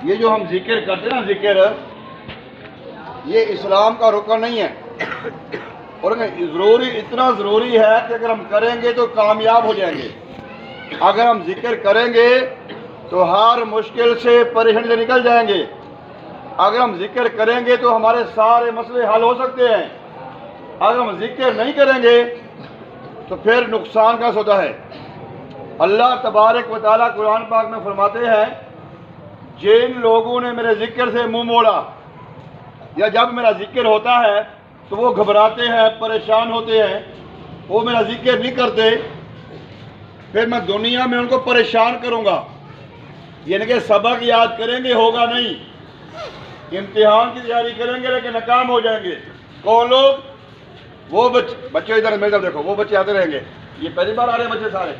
ये जो हम जिक्र करते हैं ना, जिक्र ये इस्लाम का रुकन नहीं है, और ज़रूरी इतना ज़रूरी है कि अगर हम करेंगे तो कामयाब हो जाएंगे। अगर हम जिक्र करेंगे तो हर मुश्किल से परेशानी से निकल जाएंगे। अगर हम जिक्र करेंगे तो हमारे सारे मसले हल हो सकते हैं। अगर हम जिक्र नहीं करेंगे तो फिर नुकसान का सौदा है। अल्लाह तबारक व तआला कुरान पाक में फरमाते हैं, जिन लोगों ने मेरे जिक्र से मुंह मोड़ा, या जब मेरा जिक्र होता है तो वो घबराते हैं, परेशान होते हैं, वो मेरा जिक्र नहीं करते, फिर मैं दुनिया में उनको परेशान करूँगा। यानी कि सबक याद करेंगे, होगा नहीं, इम्तिहान की तैयारी करेंगे लेकिन नाकाम हो जाएंगे। कौन लोग? वो बच्चे इधर मेरे तरफ देखो, वो बच्चे आते रहेंगे। ये पहली बार आ रहे हैं बच्चे सारे,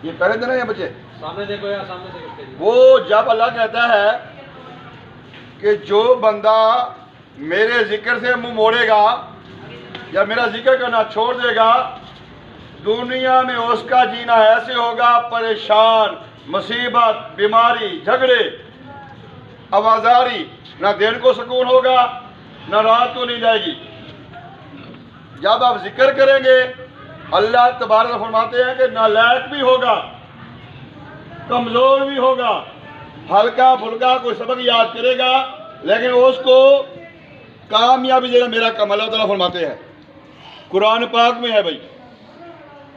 ये पहले दिन है ये बच्चे। सामने देखो यार, सामने देखो। वो जब अल्लाह कहता है कि जो बंदा मेरे जिक्र से मुंह मोड़ेगा या मेरा जिक्र करना छोड़ देगा, दुनिया में उसका जीना ऐसे होगा, परेशान, मुसीबत, बीमारी, झगड़े, आवाजारी, ना दिन को सुकून होगा ना रात को नींद आएगी। जब आप जिक्र करेंगे, अल्लाह तबारक फरमाते हैं कि नालायक भी होगा, कमजोर भी होगा, हल्का फुल्का कोई सबक याद करेगा, लेकिन उसको कामयाबी देना मेरा काम। अल्लाह ताला फरमाते हैं, कुरान पाक में है भाई।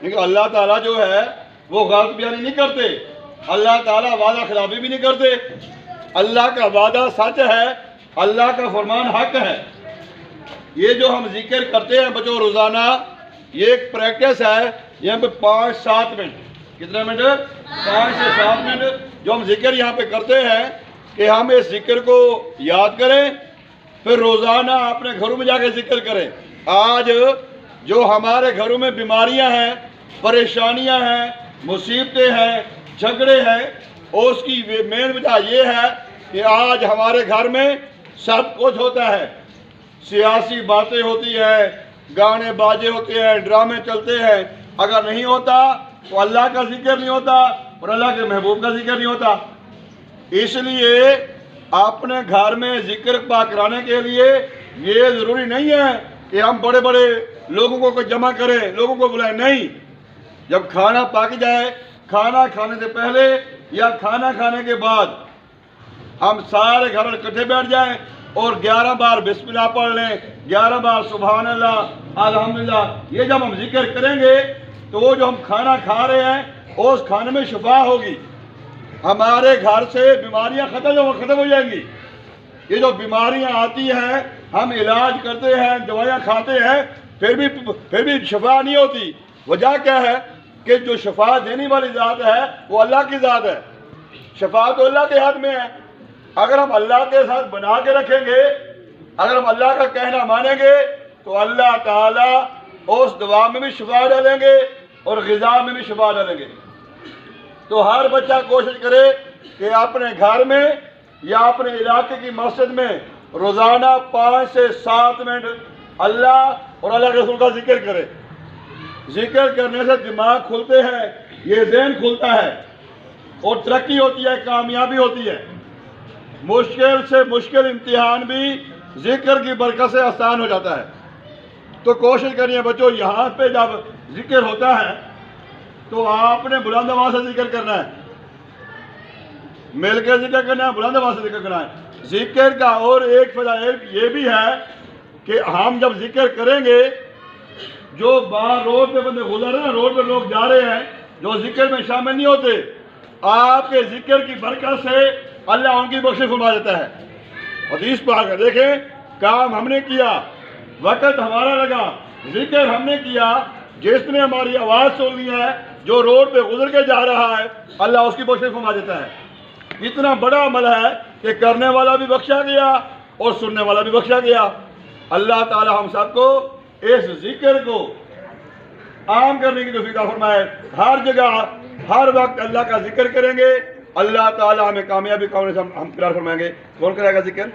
लेकिन अल्लाह ताला जो है वो गलत बयानी नहीं करते, अल्लाह ताला वादा खिलाफी भी नहीं करते। अल्लाह का वादा सच है, अल्लाह का फरमान हक है। ये जो हम जिक्र करते हैं बच्चों रोजाना, ये एक प्रैक्टिस है। यहाँ पे 5-7 मिनट, कितने मिनट? 5 से 7 मिनट जो हम जिक्र यहाँ पे करते हैं कि हम इस जिक्र को याद करें, फिर रोजाना अपने घरों में जाके जिक्र करें। आज जो हमारे घरों में बीमारियां हैं, परेशानियां हैं, मुसीबतें हैं, झगड़े हैं, उसकी मेन वजह ये है कि आज हमारे घर में सब कुछ होता है, सियासी बातें होती हैं, गाने बाजे होते हैं, ड्रामे चलते हैं। अगर नहीं होता तो अल्लाह का जिक्र नहीं होता और अल्लाह के महबूब का जिक्र नहीं होता। इसलिए अपने घर में जिक्र पाक कराने के लिए ये ज़रूरी नहीं है कि हम बड़े बड़े लोगों को जमा करें, लोगों को बुलाएं। नहीं, जब खाना पक जाए, खाना खाने से पहले या खाना खाने के बाद हम सारे घर में इकट्ठे बैठ जाएं और 11 बार बिस्मिल्लाह पढ़ लें, 11 बार सुभान अल्लाह, अल्हम्दुलिल्लाह। ये जब हम जिक्र करेंगे तो वो जो हम खाना खा रहे हैं उस खाने में शिफा होगी, हमारे घर से बीमारियां खत्म हो जाएंगी। ये जो बीमारियां आती हैं, हम इलाज करते हैं, दवाइयाँ खाते हैं, फिर भी शिफा नहीं होती। वजह क्या है कि जो शिफा देने वाली ज़ात है वो अल्लाह की ज़ात है। शिफा तो अल्लाह के हाथ में है। अगर हम अल्लाह के साथ बना के रखेंगे, अगर हम अल्लाह का कहना मानेंगे तो अल्लाह ताला उस दवा में भी शिफा डालेंगे और ग़िज़ा में भी शिफा डालेंगे। तो हर बच्चा कोशिश करे कि अपने घर में या अपने इलाके की मस्जिद में रोज़ाना 5 से 7 मिनट अल्लाह और अल्लाह के रसूल का जिक्र करे। जिक्र करने से दिमाग खुलते हैं, ये ज़हन खुलता है और तरक्की होती है, कामयाबी होती है। मुश्किल से मुश्किल इम्तिहान भी जिक्र की बरकत से आसान हो जाता है। तो कोशिश करिए बच्चों, यहाँ पे जब जिक्र होता है तो आपने बुलंद आवाज़ से जिक्र करना है, मिलकर जिक्र करना है, बुलंद आवाज़ से जिक्र करना है। जिक्र का और एक वजह ये भी है कि हम जब जिक्र करेंगे, जो बाहर रोड पे बंदे गुजर रहे हैं, रोड पे लोग जा रहे हैं जो जिक्र में शामिल नहीं होते, आपके जिक्र की बरकत से अल्लाह उनकी बख्शिश फरमा देता है। हदीस पाक है, देखें, काम हमने किया, वक़्त हमारा लगा, जिक्र हमने किया, जिसने हमारी आवाज़ सुन ली है, जो रोड पे गुजर के जा रहा है, अल्लाह उसकी बख्शिश फरमा देता है। इतना बड़ा अमल है कि करने वाला भी बख्शा गया और सुनने वाला भी बख्शा गया। अल्लाह ताला हम सबको इस जिक्र को आम करने की तौफीक फरमाए। हर जगह हर वक्त अल्लाह का जिक्र करेंगे, अल्लाह ताला हमें कामयाबी का हम प्यार फरमाएंगे। कौन करेगा जिक्र?